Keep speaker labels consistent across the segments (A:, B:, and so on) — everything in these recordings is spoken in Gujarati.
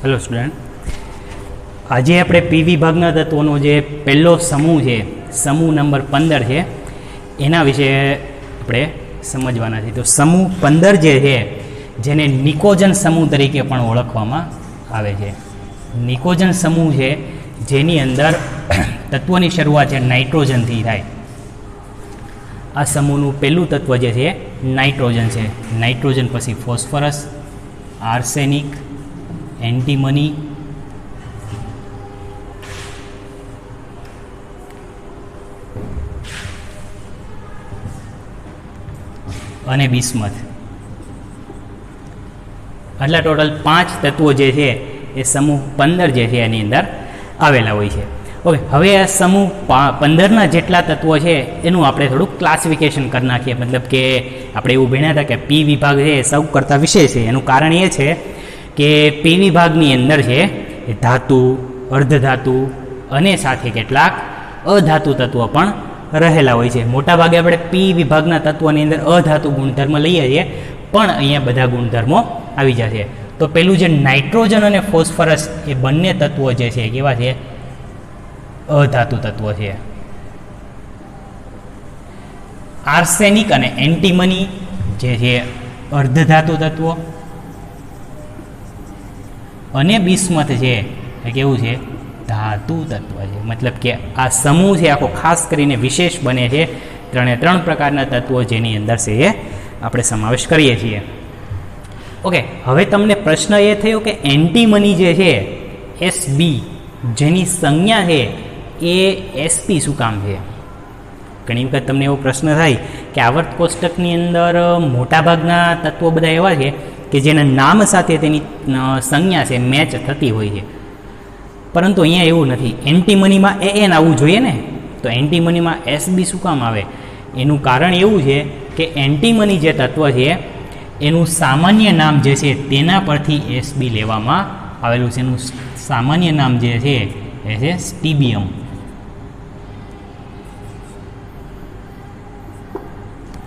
A: हेलो स्टूडेंट, आज આપણે પી વિભાગના તત્વોનો જે પહેલો સમૂહ છે, સમૂહ નંબર 15 છે, એના વિશે આપણે સમજવાના છે. તો સમૂહ 15 જે છે, જેને નિકોજન સમૂહ તરીકે પણ ઓળખવામાં આવે છે. નિકોજન સમૂહ છે જેની અંદર તત્વોની શરૂઆત છે નાઇટ્રોજનથી થાય. આ સમૂહનું પહેલું તત્વ જે છે નાઇટ્રોજન છે. નાઇટ્રોજન પછી ફોસ્ફરસ, આર્સેનિક, એન્ટીમની, અને બિસ્મથ. આટલા ટોટલ 5 તત્વો જે છે એ સમૂહ 15 જે છે એની અંદર આવેલા હોય છે. ઓકે, હવે આ સમૂહ 15ના જેટલા તત્વો છે એનું આપણે થોડુંક ક્લાસિફિકેશન કરી નાખીએ. મતલબ કે આપણે એવું ભણ્યા હતા કે પી વિભાગ છે એ સૌ કરતાં વિશેષ છે. એનું કારણ એ છે કે પી વિભાગની અંદર છે એ ધાતુ, અર્ધધાતુ અને સાથે કેટલાક અધાતુ તત્વો પણ રહેલા હોય છે. મોટાભાગે આપણે પી વિભાગના તત્વોની અંદર અધાતુ ગુણધર્મ લઈએ છીએ, પણ અહીંયા બધા ગુણધર્મો આવી જશે. તો પેલું જે નાઇટ્રોજન અને ફોસ્ફરસ એ બંને તત્વો જે છે કેવા છે? અધાતુ તત્વો છે. આર્સેનિક અને એન્ટીમની જે છે અર્ધધાતુ તત્વો, અને બિસ્મથ છે એ કેવું છે? ધાતુ તત્વ છે. મતલબ કે આ સમૂહ છે આખો ખાસ કરીને વિશેષ બને છે 3 પ્રકારના તત્વો જેની અંદર છે એ આપણે સમાવેશ કરીએ છીએ. ઓકે, હવે તમને પ્રશ્ન એ થયો કે એન્ટીમની જે છે Sb જેની સંજ્ઞા છે એ Sp શું કામ છે? ઘણી વખત તમને એવો પ્રશ્ન થાય કે આવર્ત કોષ્ટકની અંદર મોટાભાગના તત્વો બધા એવા છે કે જેના નામ સાથે તેની સંજ્ઞા છે મેચ થતી હોય છે, પરંતુ અહીંયા એવું નથી. એન્ટીમનીમાં An આવવું જોઈએ ને, તો એન્ટીમનીમાં Sb શું કામ આવે? એનું કારણ એવું છે કે એન્ટીમની જે તત્વ છે એનું સામાન્ય નામ જે છે તેના પરથી Sb લેવામાં આવેલું છે. એનું સામાન્ય નામ જે છે એ છે સ્ટીબિયમ.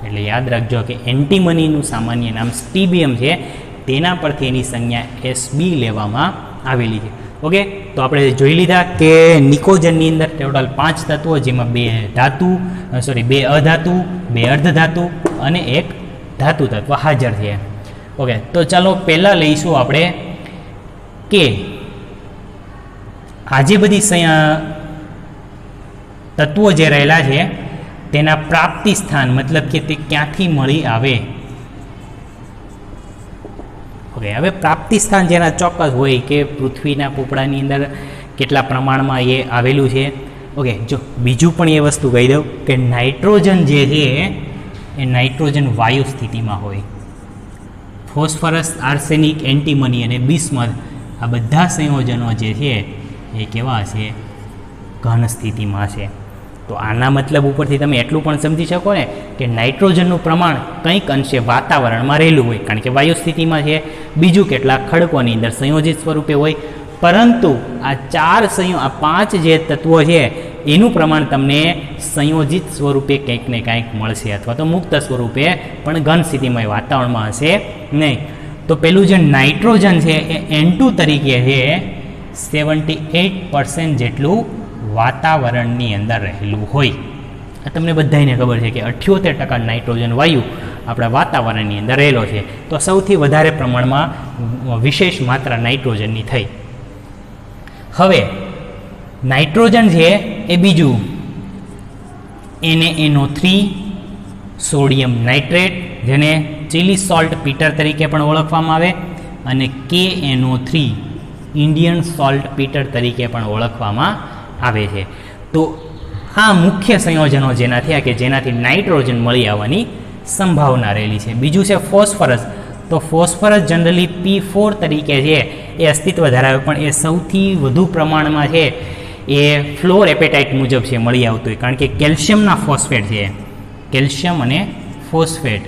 A: એટલે યાદ રાખજો કે એન્ટીમનીનું સામાન્ય નામ સ્ટીબિયમ છે, તેના પરથી એની સંજ્ઞા Sb લેવામાં આવેલી છે. ઓકે, તો આપણે જોઈ લીધા કે નિકોજનની અંદર ટોટલ 5 તત્વો, જેમાં 2 અધાતુ, 2 અર્ધધાતુ અને 1 ધાતુ તત્વ હાજર છે. ઓકે, તો ચાલો પહેલાં લઈશું આપણે કે આજે બધી તત્વો જે રહેલા છે તેના પ્રાપ્તિ સ્થાન, મતલબ કે તે ક્યાંથી મળી આવે. ઓકે, હવે પ્રાપ્તિ સ્થાન જેના ચોક્કસ હોય કે પૃથ્વીના પોપડાની અંદર કેટલા પ્રમાણમાં એ આવેલું છે. ઓકે, જો બીજું પણ એ વસ્તુ કહી દઉં કે નાઇટ્રોજન જે છે એ નાઇટ્રોજન વાયુ સ્થિતિમાં હોય. ફોસ્ફરસ, આર્સેનિક, એન્ટીમની અને બિસ્મથ આ બધા સંયોજનો જે છે એ કેવા છે? ઘન સ્થિતિમાં છે. તો આના મતલબ ઉપરથી તમે એટલું પણ સમજી શકો ને કે નાઇટ્રોજનનું પ્રમાણ કંઈક અંશે વાતાવરણમાં રહેલું હોય, કારણ કે વાયુ સ્થિતિમાં છે. બીજું કેટલાક ખડકોની અંદર સંયોજિત સ્વરૂપે હોય, પરંતુ આ 5 જે તત્વો છે એનું પ્રમાણ તમને સંયોજિત સ્વરૂપે કંઈક ને કંઈક મળશે, અથવા તો મુક્ત સ્વરૂપે પણ ઘન સ્થિતિમાં વાતાવરણમાં હશે નહીં. તો પેલું જે નાઇટ્રોજન છે એ N2 તરીકે છે 78% જેટલું વાતાવરણની અંદર રહેલું હોય. આ તમને બધાને ખબર છે કે 78% નાઇટ્રોજન વાયુ આપણા વાતાવરણની અંદર રહેલો છે. તો સૌથી વધારે પ્રમાણમાં વિશેષ માત્રા નાઇટ્રોજનની થઈ. હવે નાઇટ્રોજન છે એ બીજું NaNO3, સોડિયમ નાઇટ્રેટ જેને ચીલી સોલ્ટ પીટર તરીકે પણ ઓળખવામાં આવે, અને KNO3 ઇન્ડિયન સોલ્ટ પીટર તરીકે પણ ઓળખવામાં આવે છે. તો આ મુખ્ય સંયોજનો જેના થયા કે જેનાથી નાઇટ્રોજન મળી આવવાની સંભાવના રહેલી છે. બીજું છે ફોસ્ફરસ. તો ફોસ્ફરસ જનરલી P4 તરીકે છે એ અસ્તિત્વ ધરાવે, પણ એ સૌથી વધુ પ્રમાણમાં છે એ ફ્લોર એપેટાઇટ મુજબ છે મળી આવતું હોય, કારણ કે કેલ્શિયમના ફોસ્ફેટ છે, કેલ્શિયમ અને ફોસ્ફેટ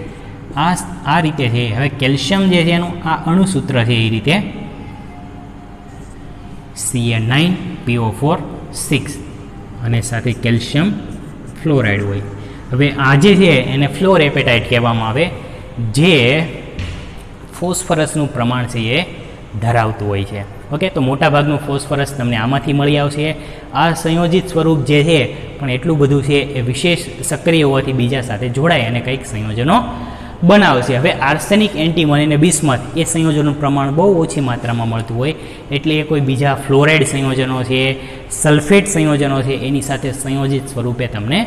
A: આ રીતે છે. હવે કેલ્શિયમ જે છે એનું આ અણુસૂત્ર છે એ રીતે Cl9PO4 6 અને સાથે કેલ્શિયમ ફ્લોરાઇડ હોય. હવે આ જે છે એને ફ્લોર એપેટાઇટ કહેવામાં આવે, જે ફોસ્ફરસનું પ્રમાણ છે એ ધરાવતું હોય છે. ઓકે, તો મોટાભાગનું ફોસ્ફરસ તમને આમાંથી મળી આવશે. આ સંયોજિત સ્વરૂપ જે છે પણ એટલું બધું છે એ વિશેષ સક્રિય હોવાથી બીજા સાથે જોડાય અને કંઈક સંયોજનો બનાવશે. હવે આર્સેનિક, એન્ટીમની અને બિસ્મથ એ સંયોજનનું પ્રમાણ બહુ ઓછી માત્રામાં મળતું હોય એટલે એ કોઈ બીજા ફ્લોરાઇડ સંયોજનો છે, સલ્ફેટ સંયોજનો છે એની સાથે સંયોજિત સ્વરૂપે તમને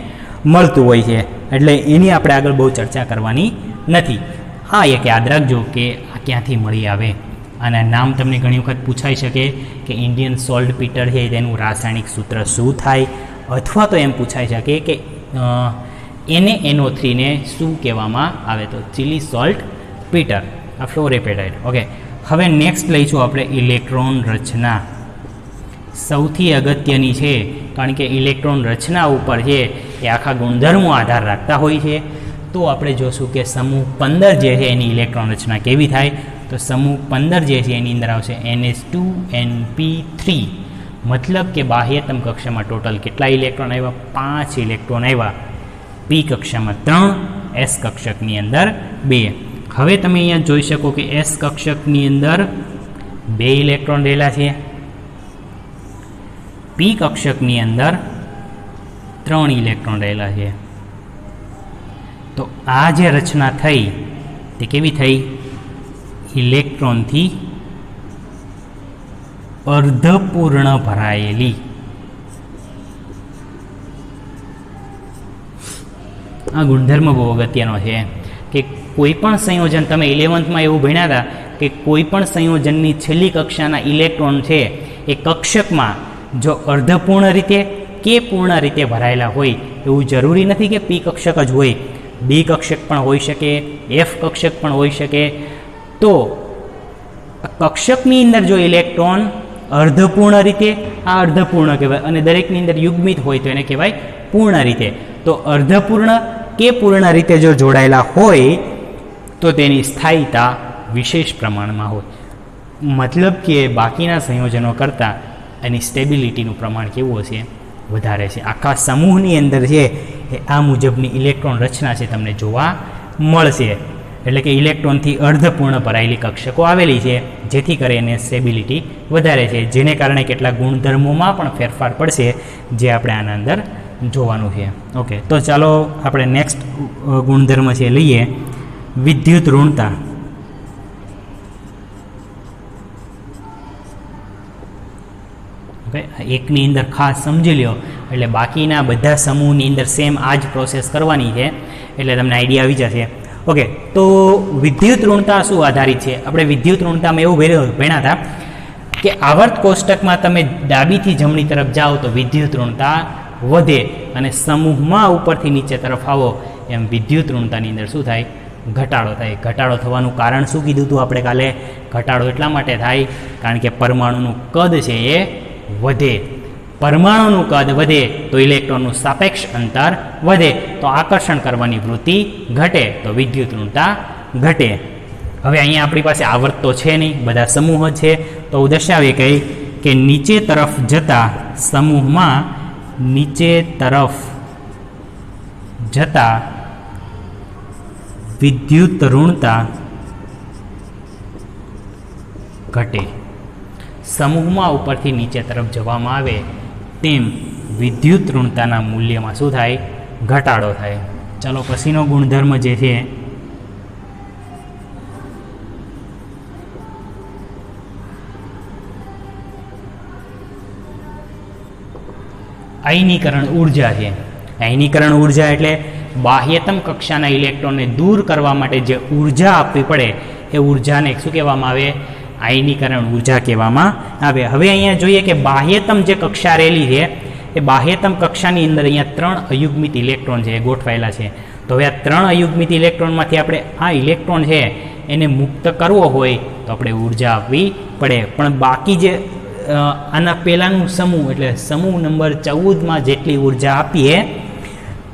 A: મળતું હોય છે, એટલે એની આપણે આગળ બહુ ચર્ચા કરવાની નથી. હા, એક યાદ રાખજો કે આ ક્યાંથી મળી આવે. આના નામ તમને ઘણી વખત પૂછાઈ શકે કે ઇન્ડિયન સોલ્ટ પીટર છે તેનું રાસાયણિક સૂત્ર શું થાય, અથવા તો એમ પૂછાઈ શકે કે NaNO3 ને શું કહેવામાં આવે, તો ચીલી સોલ્ટ પીટર, આ ફ્લોરેપેટાઇડ. ઓકે, હવે નેક્સ્ટ લઈશું આપણે ઇલેક્ટ્રોન રચના. સૌથી અગત્યની છે, કારણ કે ઇલેક્ટ્રોન રચના ઉપર છે એ આખા ગુણધર્મો આધાર રાખતા હોય છે. તો આપણે જોશું કે સમૂહ 15 જે છે એની ઇલેક્ટ્રોન રચના કેવી થાય. તો સમૂહ 15 જે છે એની અંદર આવશે NH2NP3, મતલબ કે બાહ્યતમ કક્ષામાં ટોટલ કેટલા ઇલેક્ટ્રોન આવ્યા? 5 ઇલેક્ટ્રોન આવ્યા. પી કક્ષામાં 3, એસ કક્ષકની અંદર 2. હવે તમે અહીંયા જોઈ શકો કે એસ કક્ષકની અંદર 2 ઇલેક્ટ્રોન રહેલા છે, પી કક્ષકની અંદર 3 ઇલેક્ટ્રોન રહેલા છે. તો આ જે રચના થઈ તે કેવી થઈ? ઇલેક્ટ્રોનથી અર્ધપૂર્ણ ભરાયેલી. આ ગુણધર્મ બહુ અગત્યનો છે કે કોઈ પણ સંયોજન, તમે 11th એવું ભણ્યા હતા કે કોઈ પણ સંયોજનની છેલ્લી કક્ષાના ઇલેક્ટ્રોન છે એ કક્ષકમાં જો અર્ધપૂર્ણ રીતે કે પૂર્ણ રીતે ભરાયેલા હોય, એવું જરૂરી નથી કે પી કક્ષક જ હોય, ડી કક્ષક પણ હોઈ શકે, એફ કક્ષક પણ હોઈ શકે. તો કક્ષકની અંદર જો ઇલેક્ટ્રોન અર્ધપૂર્ણ રીતે, આ અર્ધપૂર્ણ કહેવાય, અને દરેકની અંદર યુગ્મિત હોય તો એને કહેવાય પૂર્ણ રીતે. તો અર્ધપૂર્ણ કે પૂર્ણ રીતે જો જોડાયેલા હોય તો તેની સ્થાયીતા વિશેષ પ્રમાણમાં હોય. મતલબ કે બાકીના સંયોજનો કરતાં એની સ્ટેબિલિટીનું પ્રમાણ કેવું હશે? વધારે છે. આખા સમૂહની અંદર છે એ આ મુજબની ઇલેક્ટ્રોન રચના છે તમને જોવા મળશે. એટલે કે ઇલેક્ટ્રોનથી અર્ધપૂર્ણ ભરાયેલી કક્ષકો આવેલી છે, જેથી કરીને સ્ટેબિલિટી વધારે છે, જેને કારણે કેટલાક ગુણધર્મોમાં પણ ફેરફાર પડશે, જે આપણે આના અંદર જોવાનું છે. ઓકે, તો ચાલો આપણે નેક્સ્ટ ગુણધર્મ છે લઈએ, વિદ્યુત ઋણતા. એકની અંદર ખાસ સમજી લ્યો એટલે બાકીના બધા સમૂહની અંદર સેમ આ જ પ્રોસેસ કરવાની છે, એટલે તમને આઈડિયા આવી જશે. ઓકે, તો વિદ્યુત ઋણતા શું આધારિત છે? આપણે વિદ્યુત ઋણતામાં એવું ભણ્યા હતા કે આવર્ત કોષ્ટકમાં તમે ડાબીથી જમણી તરફ જાઓ તો વિદ્યુત ઋણતા વધે, અને સમૂહમાં ઉપરથી નીચે તરફ આવો એમ વિદ્યુત ઋણતાની અંદર શું થાય? ઘટાડો થાય. ઘટાડો થવાનું કારણ શું કીધું હતું આપણે કાલે? ઘટાડો એટલા માટે થાય કારણ કે પરમાણુનું કદ છે એ વધે. પરમાણુનું કદ વધે તો ઇલેક્ટ્રોનનું સાપેક્ષ અંતર વધે, તો આકર્ષણ કરવાની વૃત્તિ ઘટે, તો વિદ્યુત ઋણતા ઘટે. હવે અહીંયા આપણી પાસે આવર્ત તો છે નહીં, બધા સમૂહ જ છે, તો દર્શાવીએ કઈ કે નીચે તરફ જતા સમૂહમાં નીચે તરફ જતા વિદ્યુત ઋણતા ઘટે. સમૂહમાં ઉપરથી નીચે તરફ જવામાં આવે તેમ વિદ્યુત ઋણતાના મૂલ્યમાં શું થાય? ઘટાડો થાય. ચાલો પછીનો ગુણધર્મ જે છે આયનીકરણ ઉર્જા છે. આયનીકરણ ઉર્જા એટલે બાહ્યતમ કક્ષાના ઇલેક્ટ્રોનને દૂર કરવા માટે જે ઉર્જા આપવી પડે એ ઉર્જાને શું કહેવામાં આવે? આયનીકરણ ઉર્જા કહેવામાં આવે. હવે અહીંયા જોઈએ કે બાહ્યતમ જે કક્ષા રહેલી છે એ બાહ્યતમ કક્ષાની અંદર અહીંયા 3 અયુગ્મિત ઇલેક્ટ્રોન છે એ ગોઠવાયેલા છે. તો હવે આ 3 અયુગ્મિત ઇલેક્ટ્રોનમાંથી આપણે આ ઇલેક્ટ્રોન છે એને મુક્ત કરવો હોય તો આપણે ઉર્જા આપવી પડે. પણ બાકી જે આના પહેલાંનું સમૂહ એટલે સમૂહ નંબર 14માં જેટલી ઉર્જા આપીએ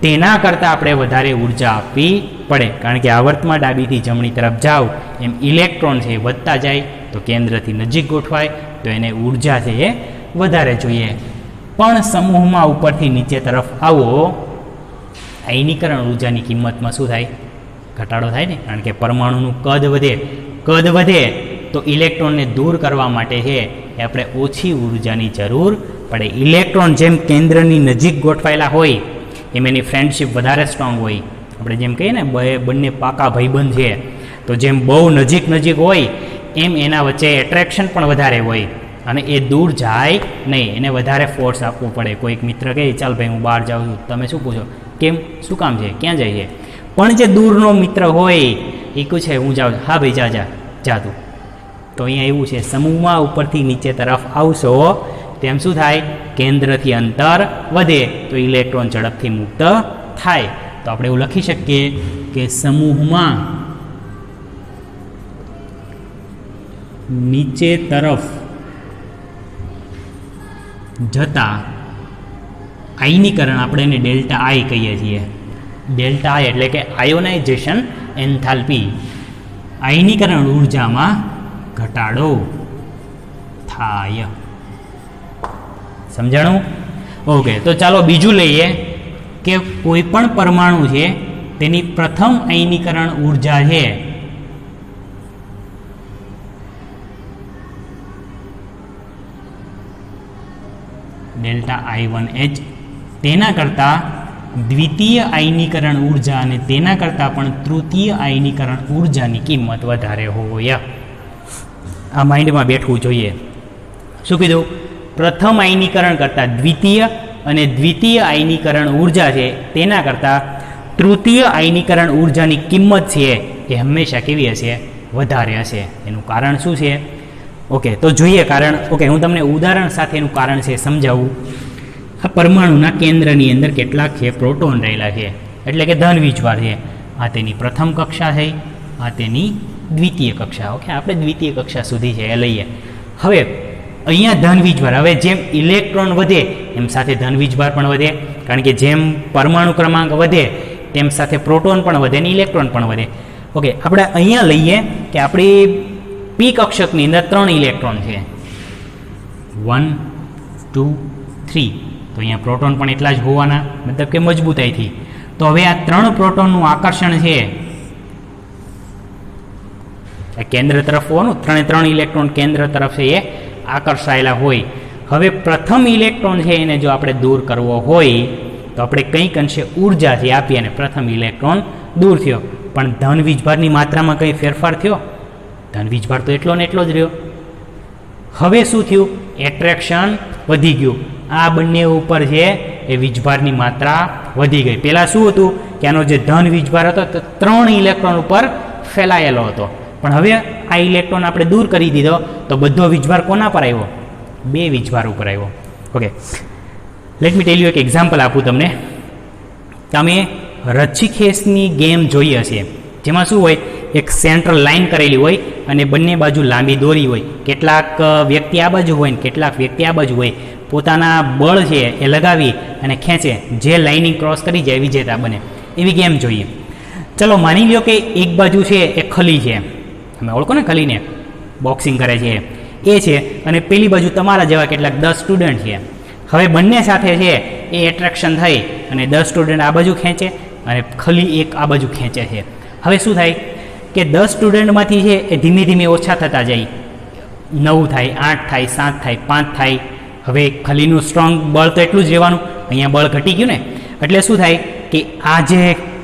A: તેના કરતાં આપણે વધારે ઉર્જા આપવી પડે, કારણ કે આવર્તમાં ડાબીથી જમણી તરફ જાઓ એમ ઇલેક્ટ્રોન છે વધતા જાય, તો કેન્દ્રથી નજીક ગોઠવાય તો એને ઉર્જા છે એ વધારે જોઈએ. પણ સમૂહમાં ઉપરથી નીચે તરફ આવો આયનીકરણ ઉર્જાની કિંમતમાં શું થાય? ઘટાડો થાય ને, કારણ કે પરમાણુનું કદ વધે તો ઇલેક્ટ્રોનને દૂર કરવા માટે છે એ આપણે ઓછી ઉર્જાની જરૂર પડે. ઇલેક્ટ્રોન જેમ કેન્દ્રની નજીક ગોઠવાયેલા હોય એમ એની ફ્રેન્ડશિપ વધારે સ્ટ્રોંગ હોય. આપણે જેમ કહીએ ને બંને પાકા ભાઈબંધ છે, તો જેમ બહુ નજીક નજીક હોય એમ એના વચ્ચે એટ્રેક્શન પણ વધારે હોય અને એ દૂર જાય નહીં, એને વધારે ફોર્સ આપવો પડે. કોઈક મિત્ર કહે ચાલ ભાઈ હું બહાર જાઉં છું, તમે શું પૂછો કેમ, શું કામ છે, ક્યાં જાય છે? પણ જે દૂરનો મિત્ર હોય એ કહે છે હું જાઉં, હા ભાઈ જા જા જા તું. તો અહીંયા એવું છે, સમૂહમાં ઉપરથી નીચે તરફ આવશો તેમ શું થાય, કેન્દ્રથી અંતર વધે તો ઇલેક્ટ્રોન ઝડપથી મુક્ત થાય. તો આપણે એવું લખી શકીએ કે સમૂહમાં નીચે તરફ જતા આયનીકરણ, આપણે એને ડેલ્ટા આઈ કહીએ છીએ. ડેલ્ટા આઈ એટલે કે આયોનાઇઝેશન એન્થાલ્પી, આયનીકરણ ઉર્જામાં ઘટાડો થાય. સમજાણું? ઓકે, તો ચાલો બીજું લઈએ કે કોઈ પણ પરમાણુ છે તેની પ્રથમ આયનીકરણ ઉર્જા છે ડેલ્ટા I1H, તેના કરતાં દ્વિતીય આયનીકરણ ઉર્જા અને તેના કરતાં પણ તૃતીય આયનીકરણ ઉર્જાની કિંમત વધારે હોય. આ માઇન્ડમાં બેઠવું જોઈએ. શું કીધું? પ્રથમ આયનીકરણ કરતાં દ્વિતીય અને દ્વિતીય આયનીકરણ ઉર્જા છે તેના કરતાં તૃતીય આયનીકરણ ઉર્જાની કિંમત છે એ હંમેશા કેવી હશે? વધારે હશે. એનું કારણ શું છે? ઓકે, તો જોઈએ કારણ. ઓકે, હું તમને ઉદાહરણ સાથે એનું કારણ છે સમજાવું. આ પરમાણુના કેન્દ્રની અંદર કેટલાક છે પ્રોટોન રહેલા છે, એટલે કે ધન વીજભાર છે. આ તેની પ્રથમ કક્ષા થઈ, આ તેની દ્વિતીય કક્ષા. ઓકે, આપણે દ્વિતીય કક્ષા સુધી છે એ લઈએ. હવે અહીંયા ધન વીજભાર, હવે જેમ ઇલેક્ટ્રોન વધે એમ સાથે ધન વીજભાર પણ વધે, કારણ કે જેમ પરમાણુ ક્રમાંક વધે તેમ સાથે પ્રોટોન પણ વધે ને ઇલેક્ટ્રોન પણ વધે. ઓકે, આપણે અહીંયા લઈએ કે આપણી પી કક્ષકની અંદર 3 ઇલેક્ટ્રોન છે, 1 2 3. તો અહીંયા પ્રોટોન પણ એટલા જ હોવાના, મતલબ કે મજબૂતાઈથી. તો હવે આ 3 પ્રોટોનનું આકર્ષણ છે એ કેન્દ્ર તરફ હોવાનું, 3 ઇલેક્ટ્રોન કેન્દ્ર તરફ છે એ આકર્ષાયેલા હોય. હવે પ્રથમ ઇલેક્ટ્રોન છે એને જો આપણે દૂર કરવો હોય તો આપણે કંઈક અંશે ઉર્જા છે આપીએ અને પ્રથમ ઇલેક્ટ્રોન દૂર થયો. પણ ધન વીજભારની માત્રામાં કંઈ ફેરફાર થયો? ધન વીજભાર તો એટલો ને એટલો જ રહ્યો. હવે શું થયું? એટ્રેક્શન વધી ગયું. આ બંને ઉપર છે એ વીજભારની માત્રા વધી ગઈ. પહેલાં શું હતું કે આનો જે ધન વીજભાર હતો તો 3 ઇલેક્ટ્રોન ઉપર ફેલાયેલો હતો, પણ હવે આ ઇલેક્ટ્રોન આપણે દૂર કરી દીધો તો બધો વીજભાર કોના પર આવ્યો? 2 વીજભાર ઉપર આવ્યો. Okay, let me tell you એક એક્ઝામ્પલ આપું તમને. તમે રચ્છીખેસની ગેમ જોઈ હશે, જેમાં શું હોય, એક સેન્ટ્રલ લાઇન કરેલી હોય અને બંને બાજુ લાંબી દોરી હોય. કેટલાક વ્યક્તિ આ બાજુ હોય ને કેટલાક વ્યક્તિ આ બાજુ હોય. પોતાના બળ છે એ લગાવી અને ખેંચે, જે લાઇનિંગ ક્રોસ કરી જાય વિજેતા બને. એવી ગેમ જોઈએ. ચલો માની લ્યો કે એક બાજુ છે એ ખલી છે, તમે ઓળખો ને ખલીને, બોક્સિંગ કરે છે એ છે, અને પેલી બાજુ તમારા જેવા કેટલાક 10 સ્ટુડન્ટ છે. હવે બંને સાથે છે એ એટ્રેક્શન થઈ અને 10 સ્ટુડન્ટ આ બાજુ ખેંચે અને ખલી એક આ બાજુ ખેંચે છે. હવે શું થાય કે 10 સ્ટુડન્ટમાંથી છે એ ધીમે ધીમે ઓછા થતા જાય, 9 થાય, 8 થાય, 7 થાય, 5 થાય. હવે ખલીનું સ્ટ્રોંગ બળ તો એટલું જ રહેવાનું, અહીંયા બળ ઘટી ગયું ને, એટલે શું થાય કે આ જે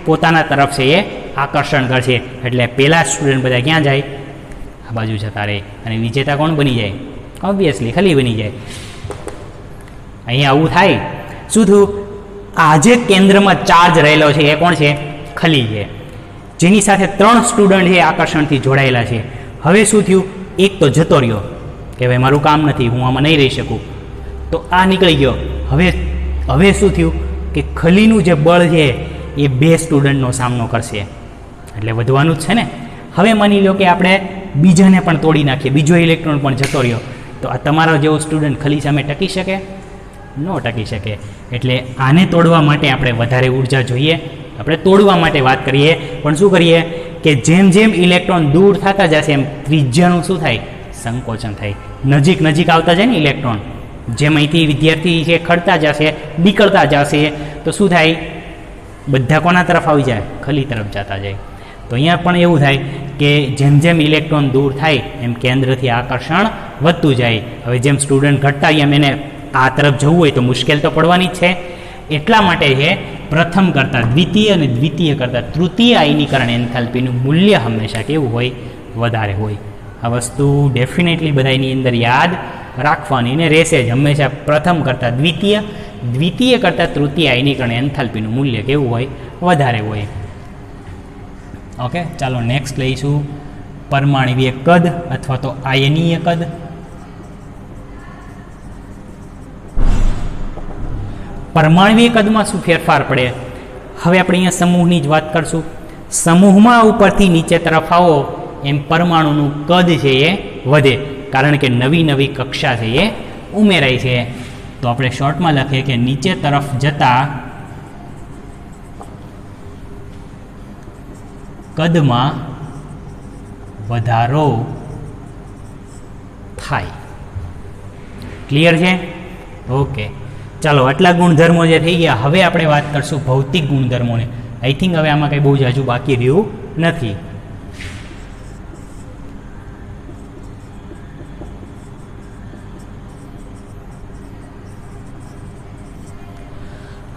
A: પોતાના તરફ છે એ આકર્ષણ કરશે, એટલે પહેલા સ્ટુડન્ટ બધા ક્યાં જાય? આ બાજુ જતા રહે અને વિજેતા કોણ બની જાય? ઓબ્વિયસલી ખલી બની જાય. અહીંયા આવું થાય. શું થયું? આ જે કેન્દ્રમાં ચાર્જ રહેલો છે એ કોણ છે? ખલી છે, જેની સાથે 3 સ્ટુડન્ટ છે આકર્ષણથી જોડાયેલા છે. હવે શું થયું? એક તો જતો રહ્યો કે ભાઈ મારું કામ નથી, હું આમાં નહીં રહી શકું, તો આ નીકળી ગયો. હવે શું થયું કે ખલીનું જે બળ છે એ 2 સ્ટુડન્ટનો સામનો કરશે, એટલે વધવાનું જ છે ને. હવે માની લો કે આપણે બીજાને પણ તોડી નાખીએ, બીજો ઇલેક્ટ્રોન પણ જતો રહ્યો, તો આ તમારો જેવો સ્ટુડન્ટ ખલી સામે ટકી શકે? ન ટકી શકે. એટલે આને તોડવા માટે આપણે વધારે ઉર્જા જોઈએ. આપણે તોડવા માટે વાત કરીએ, પણ શું કરીએ કે જેમ જેમ ઇલેક્ટ્રોન દૂર થતા જશે એમ ત્રિજ્યાનું શું થાય? સંકોચન થાય. નજીક નજીક આવતા જાય ને ઇલેક્ટ્રોન, જેમ અહીંથી વિદ્યાર્થી છે ખડતા જશે, નીકળતા જશે, તો શું થાય? બધા કોના તરફ આવી જાય? ખલી તરફ જતા જાય. તો અહીંયા પણ એવું થાય કે જેમ જેમ ઇલેક્ટ્રોન દૂર થાય એમ કેન્દ્રથી આકર્ષણ વધતું જાય. હવે જેમ સ્ટુડન્ટ ઘટતા એમ એને આ તરફ જવું હોય તો મુશ્કેલ તો પડવાની જ છે. એટલા માટે છે પ્રથમ કરતાં દ્વિતીય અને દ્વિતીય કરતાં તૃતીય આયનીકરણ એન્થાલ્પીનું મૂલ્ય હંમેશા કેવું હોય? વધારે હોય. આ વસ્તુ ડેફિનેટલી બધાની અંદર યાદ રાખવાની ને રહેશે જ. હંમેશા પ્રથમ કરતાં દ્વિતીય, દ્વિતીય કરતાં તૃતીય આયનીકરણ એન્થાલ્પીનું મૂલ્ય કેવું હોય? વધારે હોય. ઓકે, ચાલો નેક્સ્ટ લઈશું પરમાણ્વીય કદ અથવા તો આયનીય કદ. પરમાણ્વીય કદમાં શું ફેરફાર પડે? હવે આપણે અહીંયા સમૂહની જ વાત કરશું. સમૂહમાં ઉપરથી નીચે તરફ આવો એમ પરમાણુનું કદ છે એ વધે, કારણ કે નવી નવી કક્ષા છે એ ઉમેરાય છે. તો આપણે શોર્ટમાં લખીએ કે નીચે તરફ જતા કદમાં વધારો થાય. ક્લિયર છે? ઓકે, ચાલો આટલા ગુણધર્મો જે થઈ ગયા. હવે આપણે વાત કરશું ભૌતિક ગુણધર્મોને. આઈ થિંક હવે આમાં કંઈ બહુ જ હજુ બાકી રહ્યું નથી.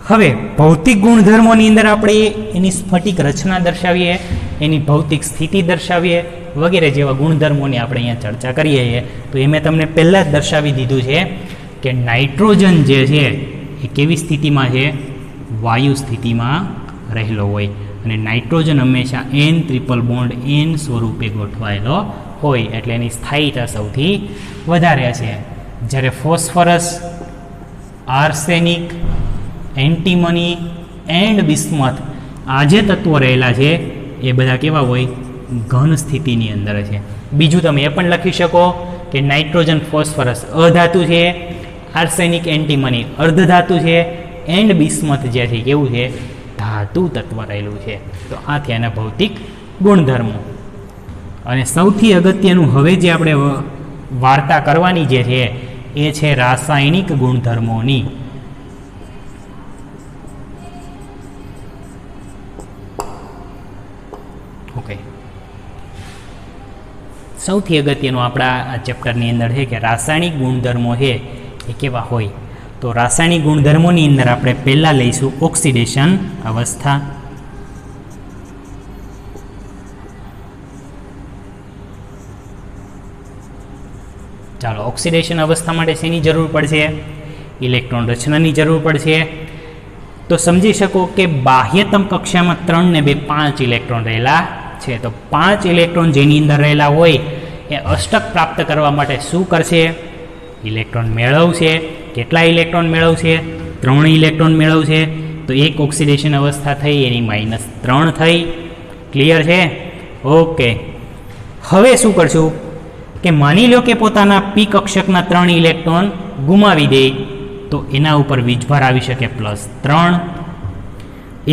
A: હવે ભૌતિક ગુણધર્મોની અંદર આપણે એની સ્ફટિક રચના દર્શાવીએ, એની ભૌતિક સ્થિતિ દર્શાવીએ વગેરે જેવા ગુણધર્મોની આપણે અહીંયા ચર્ચા કરીએ છીએ. તો એ મેં તમને પહેલાં જ દર્શાવી દીધું છે કે નાઇટ્રોજન જે છે એ કેવી સ્થિતિમાં છે? વાયુ સ્થિતિમાં રહેલો હોય. અને નાઇટ્રોજન હંમેશા N ટ્રિપલ બોન્ડ N સ્વરૂપે ગોઠવાયેલો હોય, એટલે એની સ્થાયીતા સૌથી વધારે છે. જ્યારે phosphorus, arsenic, antimony and bismuth આ જે તત્વો રહેલા છે એ બધા કેવા હોય? ઘન સ્થિતિની અંદર છે. બીજું તમે એ પણ લખી શકો કે નાઇટ્રોજન ફોસ્ફરસ અધાતુ છે, આર્સેનિક એન્ટીમની અર્ધધાતુ છે, એન્ડ બિસ્મથ જે છે કેવું છે? ધાતુ તત્વ રહેલું છે. તો આ થયા એના ભૌતિક ગુણધર્મો. અને સૌથી અગત્યનું હવે જે આપણે વાર્તા કરવાની જે છે એ છે રાસાયણિક ગુણધર્મોની. ઓકે, સૌથી અગત્યનું આપણા આ ચેપ્ટરની અંદર છે કે રાસાયણિક ગુણધર્મો છે એ કેવા હોય. તો રાસાયણિક ગુણધર્મોની અંદર આપણે પહેલાં લઈશું ઓક્સિડેશન અવસ્થા. ચાલો, ઓક્સિડેશન અવસ્થા માટે શેની જરૂર પડશે? ઇલેક્ટ્રોન રચનાની જરૂર પડશે. તો સમજી શકો કે બાહ્યતમ કક્ષામાં 3 ને 2 5 ઇલેક્ટ્રોન રહેલા છે. તો 5 ઇલેક્ટ્રોન જેની અંદર રહેલા હોય એ અષ્ટક પ્રાપ્ત કરવા માટે શું કરશે? ઇલેક્ટ્રોન મેળવશે. કેટલા ઇલેક્ટ્રોન મેળવશે? 3 ઇલેક્ટ્રોન મેળવશે. તો એક ઓક્સિડેશન અવસ્થા થઈ એની -3 થઈ. ક્લિયર છે? ઓકે, હવે શું કરશું કે માની લો કે પોતાના પી કક્ષકના 3 ઇલેક્ટ્રોન ગુમાવી દે તો એના ઉપર વીજભાર આવી શકે +3.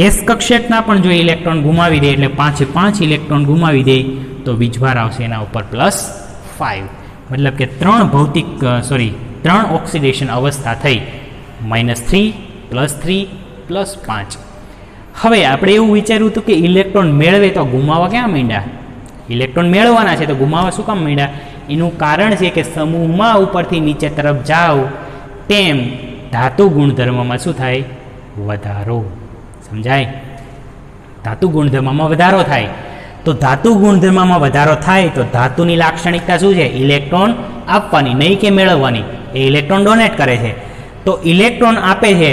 A: એસ કક્ષકના પણ જો ઇલેક્ટ્રોન ગુમાવી દે એટલે 5 ઇલેક્ટ્રોન ગુમાવી દે તો વીજભાર આવશે એના ઉપર +5. મતલબ કે 3 ઓક્સિડેશન અવસ્થા થઈ, -3 +3 +5. હવે આપણે એવું વિચાર્યું હતું કે ઇલેક્ટ્રોન મેળવે તો ગુમાવવા ક્યાં માંડ્યા? ઇલેક્ટ્રોન મેળવવાના છે તો ગુમાવવા શું કામ માંડ્યા? એનું કારણ છે કે સમૂહમાં ઉપરથી નીચે તરફ જાઓ તેમ ધાતુ ગુણધર્મમાં શું થાય? વધારો. સમજાય? ધાતુ ગુણધર્મમાં વધારો થાય. તો ધાતુ ગુણધર્મમાં વધારો થાય તો ધાતુની લાક્ષણિકતા શું છે? ઇલેક્ટ્રોન આપવાની, નહીં કે મેળવવાની. એ ઇલેક્ટ્રોન ડોનેટ કરે છે. તો ઇલેક્ટ્રોન આપે છે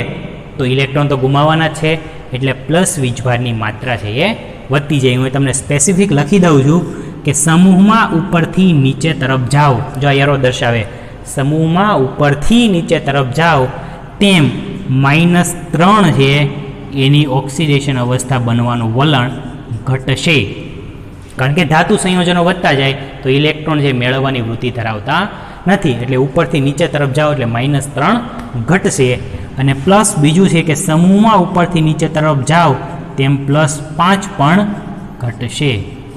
A: તો ઇલેક્ટ્રોન તો ગુમાવવાના જ છે, એટલે પ્લસ વીજભારની માત્રા છે એ વધતી જાય. હું તમને સ્પેસિફિક લખી દઉં છું કે સમૂહમાં ઉપરથી નીચે તરફ જાઓ, જો એરો દર્શાવે, સમૂહમાં ઉપરથી નીચે તરફ જાઓ તેમ -3 છે એની ઓક્સિડેશન અવસ્થા બનવાનું વલણ ઘટશે. કારણ કે ધાતુ સંયોજનો વધતા જાય તો ઇલેક્ટ્રોન જે મેળવવાની વૃત્તિ ધરાવતા નથી, એટલે ઉપરથી નીચે તરફ જાઓ એટલે -3 ઘટશે. અને પ્લસ બીજું છે કે સમૂહમાં ઉપરથી નીચે તરફ જાઓ તેમ +5 પણ ઘટશે.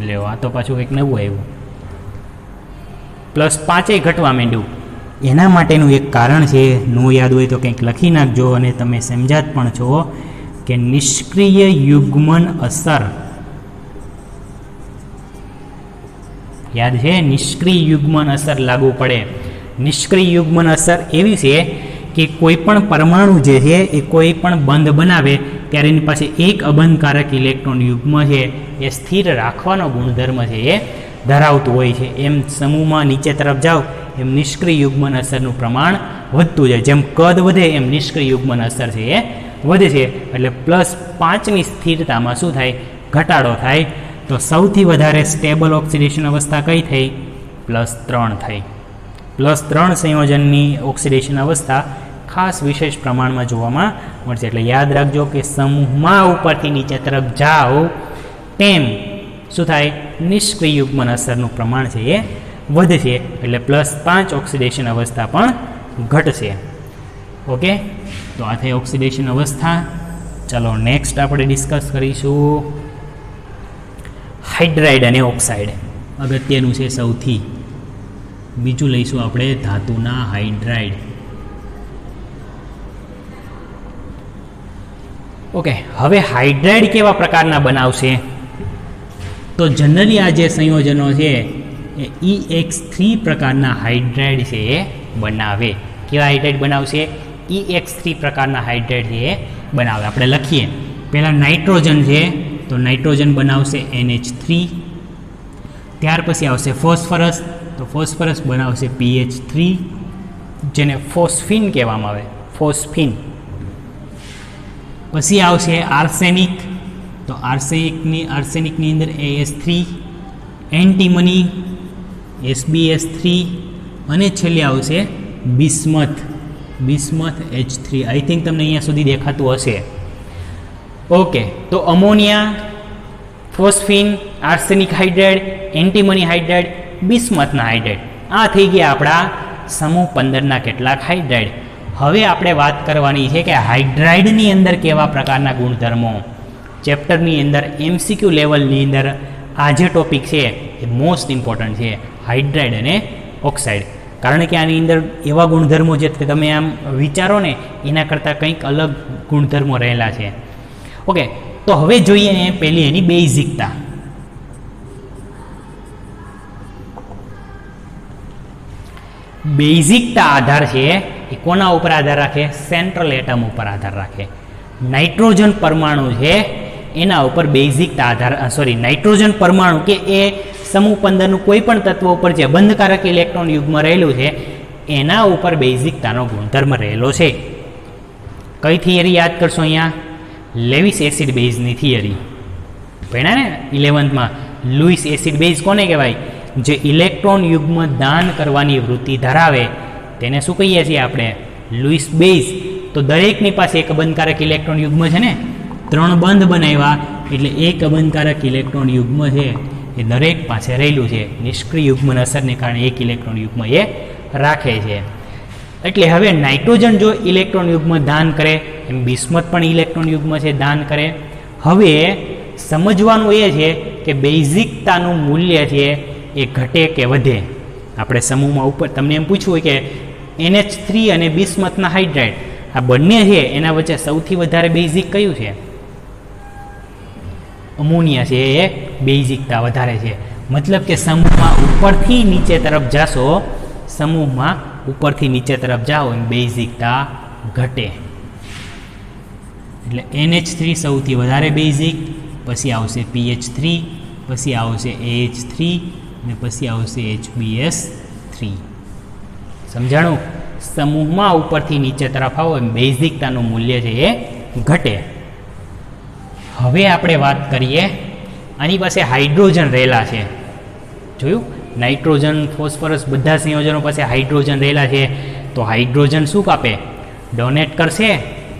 A: લ્યો, આ તો પાછું કંઈક નવું આવ્યું. +5 ઘટવા માંડ્યું. એના માટેનું એક કારણ છે, નો યાદ હોય તો કંઈક લખી નાખજો અને તમે સમજાત પણ છો કે નિષ્ક્રિય યુગ્મન અસર યાદ છે? નિષ્ક્રિય યુગ્મન અસર લાગુ પડે. નિષ્ક્રિય યુગ્મન અસર એવી છે કે કોઈ પણ પરમાણુ જે છે એ કોઈ પણ બંધ બનાવે ત્યારે એની પાસે એક અબંધકારક ઇલેક્ટ્રોન યુગ્મ છે એ સ્થિર રાખવાનો ગુણધર્મ છે એ ધરાવતું હોય છે. એમ સમૂહમાં નીચે તરફ જાઓ એમ નિષ્ક્રિય યુગ્મન અસરનું પ્રમાણ વધતું જાય. જેમ કદ વધે એમ નિષ્ક્રિય યુગ્મન અસર છે એ વધે છે. એટલે +5ની સ્થિરતામાં શું થાય? ઘટાડો થાય. તો સૌથી વધારે સ્ટેબલ ઓક્સિડેશન અવસ્થા કઈ થઈ? +3 થઈ. +3 સંયોજનની ઓક્સિડેશન અવસ્થા ખાસ વિશેષ પ્રમાણમાં જોવામાં મળશે. એટલે યાદ રાખજો કે સમૂહમાં ઉપરથી નીચે તરફ જાઓ તેમ શું થાય? નિષ્ક્રિય યુગ્મન અસરનું પ્રમાણ છે એ વધશે. એટલે +5 ઓક્સિડેશન અવસ્થા પણ ઘટશે. ઓકે, તો આ થઈ ઓક્સિડેશન અવસ્થા. ચાલો નેક્સ્ટ આપણે ડિસ્કસ કરીશું હાઇડ્રાઇડ અને ઓક્સાઇડ. અગત્યનું છે સૌથી. બીજું લઈશું આપણે ધાતુના હાઇડ્રાઇડ. ઓકે, હવે હાઇડ્રાઇડ કેવા પ્રકારના બનાવશે? તો જનરલી આ જે સંયોજનો છે એ EX3 પ્રકારના હાઇડ્રાઇડ છે એ બનાવે. કેવા હાઇડ્રાઇડ બનાવશે? EX3 પ્રકારના હાઇડ્રાઇડ છે એ બનાવે. આપણે લખીએ પહેલાં નાઇટ્રોજન છે તો નાઇટ્રોજન બનાવશે NH3. ત્યાર પછી આવશે ફોસ્ફરસ તો ફોસ્ફરસ બનાવશે PH3 જેને ફોસ્ફિન કહેવામાં આવે, ફોસ્ફિન. પછી આવશે આર્સેનિક તો આર્સેનિકની અંદર AS3, એન્ટીમની SbS3 અને છેલ્લે આવશે બિસ્મથ H3. આઈ થિંક તમને અહીંયા સુધી દેખાતું હશે. ઓકે, તો ammonia, phosphine, arsenic hydride, antimony hydride, બિસ્મથના હાઇડ્રાઇડ. આ થઈ ગયા આપણા સમૂહ 15ના કેટલાક હાઇડ્રાઇડ. હવે આપણે વાત કરવાની છે કે હાઇડ્રાઇડની અંદર કેવા પ્રકારના ગુણધર્મો. ચેપ્ટરની અંદર MCQ લેવલની અંદર આ જે ટોપિક છે એ મોસ્ટ ઇમ્પોર્ટન્ટ છે, હાઇડ્રાઇડ અને ઓક્સાઇડ. કારણ કે આની અંદર એવા ગુણધર્મો જે તમે આમ વિચારો ને એના કરતાં કંઈક અલગ ગુણધર્મો રહેલા છે. ઓકે, તો હવે જોઈએ પહેલી એની બેઝિકતા. બેઝિકતા આધાર છે એ કોના ઉપર આધાર રાખે? સેન્ટ્રલ એટમ ઉપર આધાર રાખે. નાઇટ્રોજન પરમાણુ છે એના ઉપર બેઝિકતા આધાર નાઇટ્રોજન પરમાણુ કે એ સમૂહ 15નું કોઈ પણ તત્વ ઉપર જે બંધકારક ઇલેક્ટ્રોન યુગ્મ રહેલું છે એના ઉપર બેઝિકતાનો ગુણધર્મ રહેલો છે. કઈ થિયરી યાદ કરશો અહીંયા? લેવિસ એસિડ બેઝની થિયરી ભણ્યા ને 11th લુઇસ એસિડ બેઝ કોને કહેવાય? જે ઇલેક્ટ્રોન યુગ્મ દાન કરવાની વૃત્તિ ધરાવે તેને શું કહીએ છીએ આપણે? Lewis base. તો દરેકની પાસે એક બંધકારક ઇલેક્ટ્રોન યુગ્મ છે ને, 3 બંધ બનાવ્યા એટલે એક બંધકારક ઇલેક્ટ્રોન યુગ્મ છે એ દરેક પાસે રહેલું છે. નિષ્ક્રિય યુગ્મન અસરને કારણે એક ઇલેક્ટ્રોન યુગ્મ એ રાખે છે. એટલે હવે નાઇટ્રોજન જો ઇલેક્ટ્રોન યુગ્મ દાન કરે એમ બિસ્મથ પણ ઇલેક્ટ્રોન યુગ્મ છે દાન કરે. હવે સમજવાનું એ છે કે બેઝિકતાનું મૂલ્ય છે એ ઘટે કે વધે. આપણે સમૂહમાં ઉપર તમને એમ પૂછવું હોય કે NH3 અને બિસ્મથના હાઇડ્રાઇડ આ બંને છે એના વચ્ચે સૌથી વધારે બેઝિક કયું છે? અમોનિયા છે એ બેઝિકતા વધારે છે. મતલબ કે સમૂહમાં ઉપરથી નીચે તરફ જાશો, સમૂહમાં ઉપરથી નીચે તરફ જાઓ એમ બેઝિકતા ઘટે. એટલે NH3 સૌથી વધારે બેઝિક, પછી આવશે PH3, પછી આવશે AH3 અને પછી આવશે HbS3. સમજાણું? સમૂહમાં ઉપરથી નીચે તરફ આવો એમ બેઝિકતાનું મૂલ્ય છે એ ઘટે. હવે આપણે વાત કરીએ આની પાસે હાઇડ્રોજન રહેલા છે. જોયું? નાઇટ્રોજન, ફોસ્ફરસ બધા સંયોજનો પાસે હાઇડ્રોજન રહેલા છે. તો હાઇડ્રોજન શું કાપે? ડોનેટ કરશે.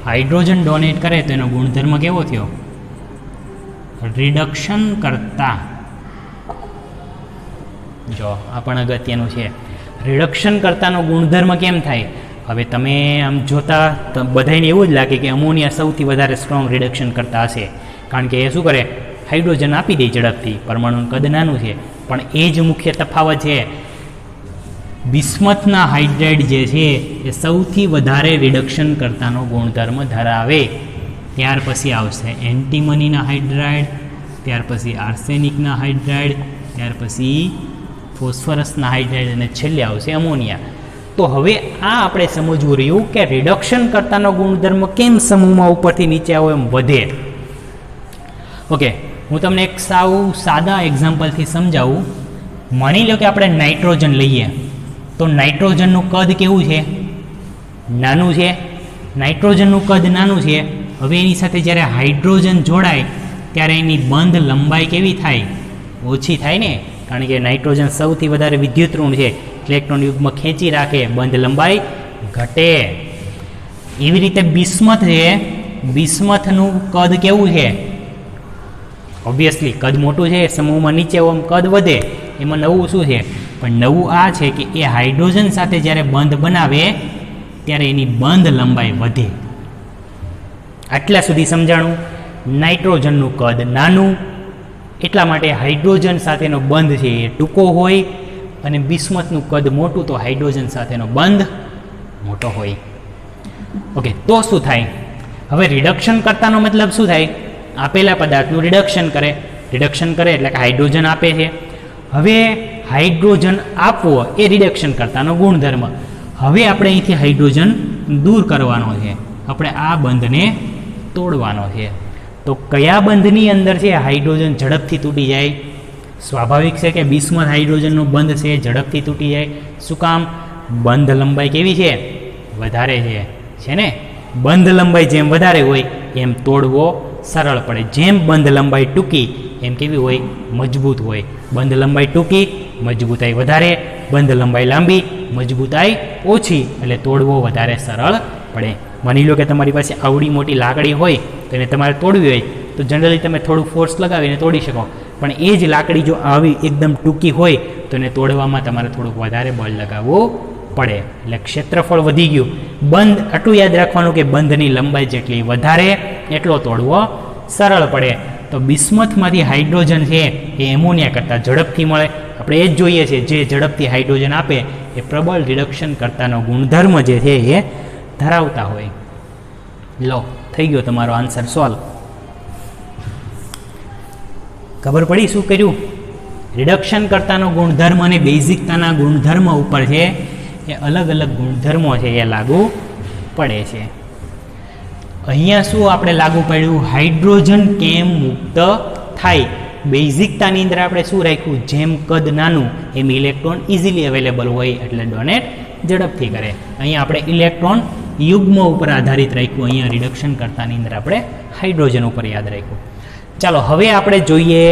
A: હાઇડ્રોજન ડોનેટ કરે તો એનો ગુણધર્મ કેવો થયો? રિડક્શન કરતા. જો આ પણ અગત્યનું છે. રિડક્શન કરતાનો ગુણધર્મ કેમ થાય? હવે તમે આમ જોતા બધાને એવું જ લાગે કે અમોનિયા સૌથી વધારે સ્ટ્રોંગ રિડક્શન કરતા હશે, કારણ કે એ શું કરે? હાઇડ્રોજન આપી દે ઝડપથી. પરમાણુનું કદ નાનું છે, પણ એ જ મુખ્ય તફાવત છે. બિસ્મથના હાઇડ્રાઇડ જે છે એ સૌથી વધારે રિડક્શન કરતાનો ગુણધર્મ ધરાવે. ત્યાર પછી આવશે એન્ટીમનીના હાઇડ્રાઇડ, ત્યાર પછી આર્સેનિકના હાઇડ્રાઇડ, ત્યાર પછી ફોસ્ફરસના હાઇડ્રાઇડ અને છેલ્લે આવશે અમોનિયા. તો હવે આ આપણે સમજવું રહ્યું કે રિડક્શન કરતાનો ગુણધર્મ કેમ સમૂહમાં ઉપરથી નીચે આવો એમ વધે. ઓકે, હું તમને એક સાવ સાદા એક્ઝામ્પલથી સમજાવું. માની લો કે આપણે નાઇટ્રોજન લઈએ તો નાઇટ્રોજનનું કદ કેવું છે? નાનું છે. નાઇટ્રોજનનું કદ નાનું છે. હવે એની સાથે જ્યારે હાઇડ્રોજન જોડાય ત્યારે એની બંધ લંબાઈ કેવી થાય? ઓછી થાય ને, કારણ કે નાઇટ્રોજન સૌથી વધારે વિદ્યુત ઋણ છે. ઇલેક્ટ્રોન યુગ્મ ખેંચી રાખે, બંધ લંબાઈ ઘટે. એવી રીતે બિસ્મથ છે. બિસ્મથનું કદ કેવું છે? ઓબ્વિયસલી કદ મોટું છે, સમૂહમાં નીચે આમ કદ વધે. એમાં નવું શું છે? પણ નવું આ છે કે એ હાઇડ્રોજન સાથે જ્યારે બંધ બનાવે ત્યારે એની બંધ લંબાઈ વધે. આટલા સુધી સમજાણું. નાઇટ્રોજનનું કદ નાનું, એટલા માટે હાઇડ્રોજન સાથેનો બંધ છે એ ટૂંકો હોય, અને બિસ્મથનું કદ મોટું તો હાઇડ્રોજન સાથેનો બંધ મોટો હોય. ઓકે, તો શું થાય? હવે રિડક્શન કરતાનો મતલબ શું થાય? આપેલા પદાર્થનું રિડક્શન કરે. રિડક્શન કરે એટલે કે હાઇડ્રોજન આપે છે. હવે હાઇડ્રોજન આપવો એ રિડક્શન કરતાનો ગુણધર્મ. હવે આપણે અહીંથી હાઇડ્રોજન દૂર કરવાનો છે. આપણે આ બંધને તોડવાનો છે. તો કયા બંધની અંદર છે હાઇડ્રોજન ઝડપથી તૂટી જાય? સ્વાભાવિક છે કે બિસ્મથ હાઇડ્રોજનનો બંધ છે ઝડપથી તૂટી જાય. શું કામ? બંધ લંબાઈ કેવી છે? વધારે છે ને? બંધ લંબાઈ જેમ વધારે હોય એમ તોડવો સરળ પડે. જેમ બંધ લંબાઈ ટૂંકી એમ કેવી હોય? મજબૂત હોય. બંધ લંબાઈ ટૂંકી, મજબૂતાઈ વધારે. બંધ લંબાઈ લાંબી, મજબૂતાઈ ઓછી, એટલે તોડવો વધારે સરળ પડે. માની લો કે તમારી પાસે આવડી મોટી લાકડી હોય તો એને તમારે તોડવી હોય તો જનરલી તમે થોડું ફોર્સ લગાવીને તોડી શકો. પણ એ જ લાકડી જો આવી એકદમ ટૂંકી હોય તો એને તોડવામાં તમારે થોડુંક વધારે બળ લગાવવું પડે. એટલે ક્ષેત્રફળ વધી ગયું. બંધ આટલું યાદ રાખવાનું કે બંધની લંબાઈ જેટલી વધારે એટલો તોડવો સરળ પડે. તો બિસ્મથમાંથી હાઇડ્રોજન છે એ એમોનિયા કરતાં ઝડપથી મળે. આપણે એ જ જોઈએ છે, જે ઝડપથી હાઇડ્રોજન આપે એ પ્રબળ રિડક્શન કરતાનો ગુણધર્મ જે છે એ ધરાવતા હોય. લો, થઈ ગયો તમારો આન્સર સોલ્વ. ખબર પડી શું કર્યું? રિડક્શન કરતાનો ગુણધર્મ અને બેઝિકતાના ગુણધર્મ ઉપર છે એ અલગ અલગ ગુણધર્મો છે એ લાગુ પડે છે. અહીંયા શું આપણે લાગુ પડ્યું? હાઇડ્રોજન કેમ મુક્ત થાય? બેઝિકતાની અંદર આપણે શું રાખ્યું? જેમ કદ નાનું એમ ઇલેક્ટ્રોન ઇઝીલી અવેલેબલ હોય એટલે ડોનેટ ઝડપથી કરે. અહીંયા આપણે ઇલેક્ટ્રોન યુગ્મ ઉપર આધારિત રાખ્યું. અહીંયા રિડક્શન કરતાની અંદર આપણે હાઇડ્રોજન ઉપર યાદ રાખ્યું. ચાલો હવે આપણે જોઈએ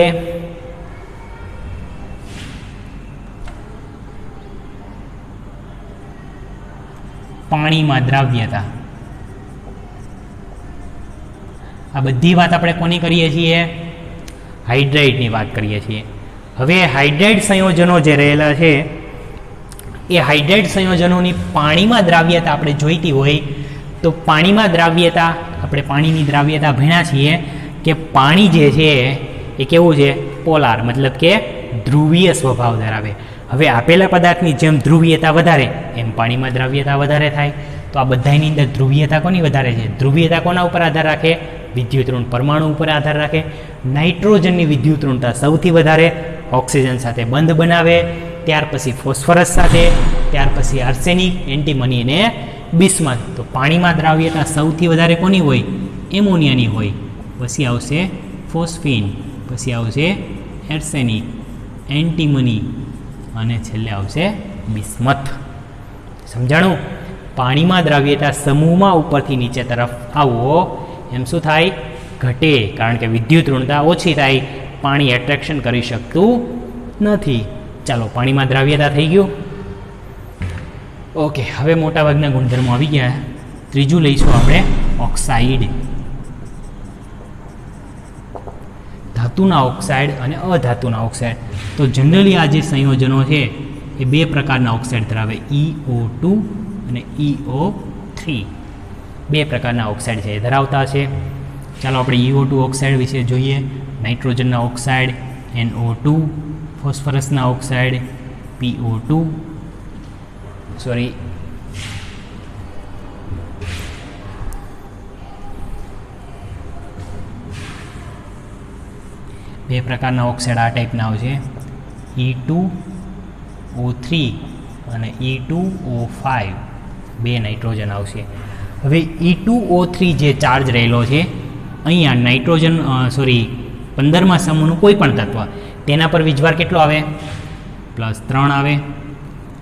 A: પાણીમાં દ્રાવ્યતા. આ બધી વાત આપણે કોની કરીએ છીએ? હાઇડ્રાઇડની વાત કરીએ છીએ. હવે હાઇડ્રાઇડ સંયોજનો જે રહેલા છે એ હાઇડ્રાઇડ સંયોજનોની પાણીમાં દ્રાવ્યતા આપણે જોઈતી હોય તો પાણીમાં દ્રાવ્યતા, આપણે પાણીની દ્રાવ્યતા ભણ્યા છીએ કે પાણી જે છે એ કેવું છે? પોલાર, મતલબ કે ધ્રુવીય સ્વભાવ ધરાવે. હવે આપેલા પદાર્થની જેમ ધ્રુવીયતા વધારે એમ પાણીમાં દ્રાવ્યતા વધારે થાય. તો આ બધાની અંદર ધ્રુવીયતા કોની વધારે છે? ધ્રુવીયતા કોના ઉપર આધાર રાખે? વિદ્યુત ઋણ પરમાણુ ઉપર આધાર રાખે. નાઇટ્રોજનની વિદ્યુત ઋણતા સૌથી વધારે, ઓક્સિજન સાથે બંધ બનાવે, ત્યાર પછી ફોસ્ફરસ સાથે, ત્યાર પછી આર્સેનિક, એન્ટીમની અને બિસ્મથ. તો પાણીમાં દ્રાવ્યતા સૌથી વધારે કોની હોય? એમોનિયાની હોય. પછી આવશે ફોસ્ફીન, પછી આવશે આર્સેનિક, એન્ટીમની અને છેલ્લે આવશે બિસ્મથ. સમજાણું? પાણીમાં દ્રાવ્યતા સમૂહમાં ઉપરથી નીચે તરફ આવો એમ શું થાય? ઘટે, કારણ કે વિદ્યુત ઋણતા ઓછી થાય, પાણી એટ્રેક્શન કરી શકતું નથી. ચાલો, પાણીમાં દ્રાવ્યતા થઈ ગયું. ઓકે, હવે મોટાભાગના ગુણધર્મો આવી ગયા. ત્રીજું લઈશું આપણે ઓક્સાઇડ. ધાતુના ઓક્સાઇડ અને અધાતુના ઓક્સાઇડ. તો જનરલી આ જે સંયોજનો છે એ બે પ્રકારના ઓક્સાઇડ ધરાવે, EO2 અને EO3. બે પ્રકારના ઓક્સાઇડ છે એ ધરાવતા છે. ચાલો આપણે EO2 ઓક્સાઇડ વિશે જોઈએ. નાઇટ્રોજનના ઓક્સાઇડ NO2, ફોસ્ફરસના ઓક્સાઇડ PO2, બે પ્રકારના ઓક્સાઇડ આ ટાઈપના આવશે, E2 O3 અને E2O5 બે નાઇટ્રોજન આવશે. હવે E2O3 જે ચાર્જ રહેલો છે અહીંયા નાઇટ્રોજન 15મા સમૂહનું કોઈ પણ તત્વ તેના પર વીજભાર કેટલો આવે? +3 આવે.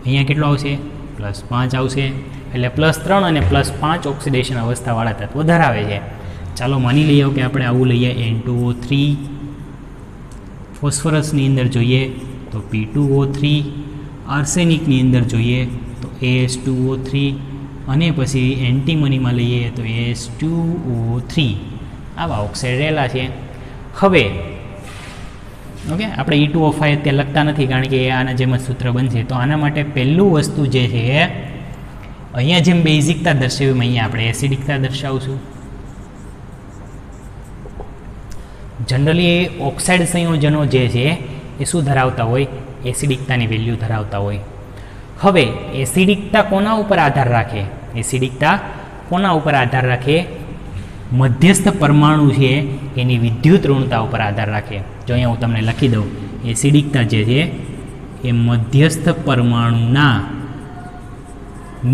A: અહીંયા કેટલો આવશે? +5 આવશે. એટલે +3 અને +5 ઓક્સિડેશન અવસ્થાવાળા તત્વો ધરાવે છે. ચાલો માની લઈએ કે આપણે આવું લઈએ N2O3. ફોસ્ફરસની અંદર જોઈએ તો P2O3, આર્સેનિકની અંદર જોઈએ તો AS2O3 અને પછી એન્ટીમનીમાં લઈએ તો AS2O3. આવા ઓક્સાઇડ રહેલા છે. હવે ઓકે, આપણે E2O5 અત્યારે લખતા નથી કારણ કે આના જેમ જ સૂત્ર બનશે. તો આના માટે પહેલું વસ્તુ જે છે અહીંયા જેમ બેઝિકતા દર્શાવી અહીંયા આપણે એસિડિકતા દર્શાવશું. જનરલી ઓક્સાઇડ સંયોજનો જે છે એ શું ધરાવતા હોય? એસિડિકતાની વેલ્યુ ધરાવતા હોય. હવે એસિડિકતા કોના ઉપર આધાર રાખે? એસિડિકતા કોના ઉપર આધાર રાખે? મધ્યસ્થ પરમાણુ છે એની વિદ્યુત ઋણતા ઉપર આધાર રાખે. જો અહીંયા હું તમને લખી દઉં, એસિડિકતા જે છે એ મધ્યસ્થ પરમાણુના